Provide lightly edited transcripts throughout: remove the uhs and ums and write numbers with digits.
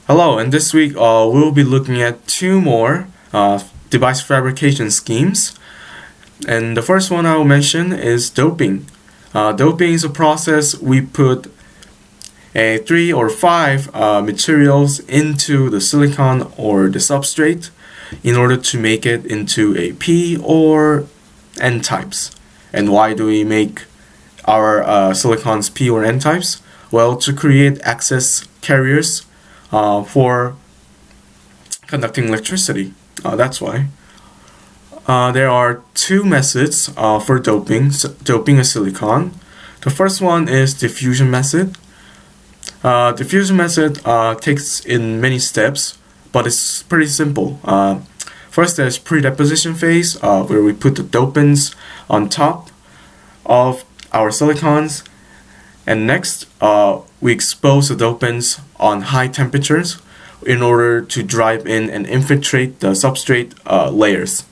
Hello, and this week we'll be looking at two more device fabrication schemes. And the first one I will mention is doping. Doping is a process we put three or five materials into the silicon or the substrate in order to make it into a P or N types. And why do we make our silicons P or N types? Well, to create excess carriers for conducting electricity. That's why. There are two methods for doping a silicon. The first one is diffusion method. Diffusion method takes in many steps, but it's pretty simple. First, there's pre-deposition phase, where we put the dopants on top of our silicons, and next, we expose the dopants on high temperatures in order to drive in and infiltrate the substrate layers.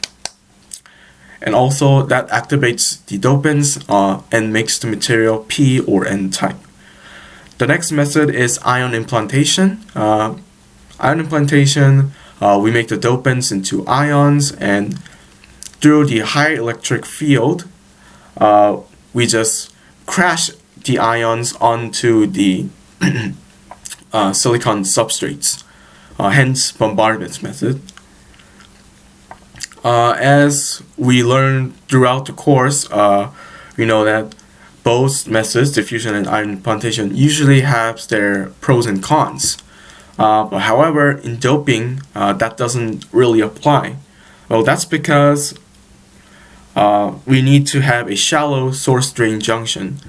And also, that activates the dopants and makes the material P or N type. The next method is ion implantation. Ion implantation, we make the dopants into ions, and through the high electric field, we just crash the ions onto the silicon substrates, hence bombardment method. As we learned throughout the course, we know that both methods, diffusion and ion implantation, usually have their pros and cons. But however, in doping, that doesn't really apply. Well, that's because we need to have a shallow source-drain junction.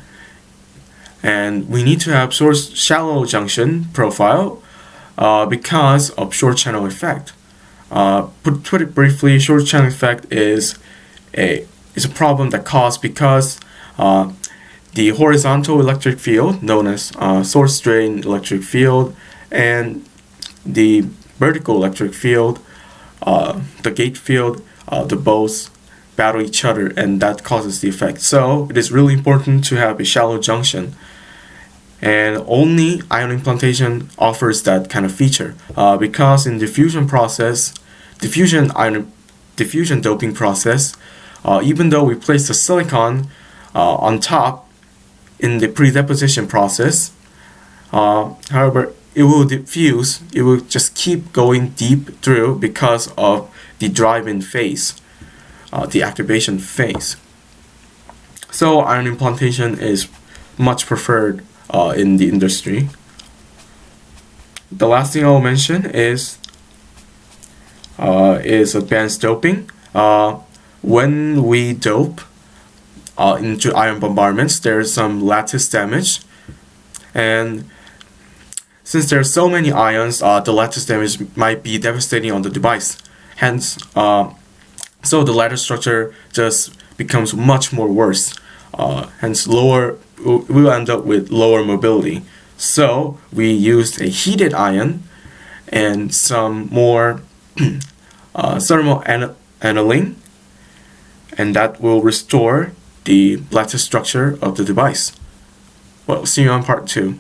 And we need to have shallow junction profile because of short channel effect. Put it briefly, short channel effect is a problem that caused because the horizontal electric field, known as source drain electric field, and the vertical electric field, the gate field, the both battle each other, and that causes the effect. So it is really important to have a shallow junction, and only ion implantation offers that kind of feature, because in diffusion doping process, even though we place the silicon on top in the pre-deposition process, however, it will diffuse, it will just keep going deep through because of the drive-in phase, the activation phase. So ion implantation is much preferred in the industry. The last thing I'll mention is advanced doping. When we dope into ion bombardments, there's some lattice damage, and since there are so many ions, the lattice damage might be devastating on the device. Hence, so the lattice structure just becomes much more worse. Hence, we'll end up with lower mobility. So we used a heated ion and some more thermal annealing, and that will restore the lattice structure of the device. Well, see you on part 2.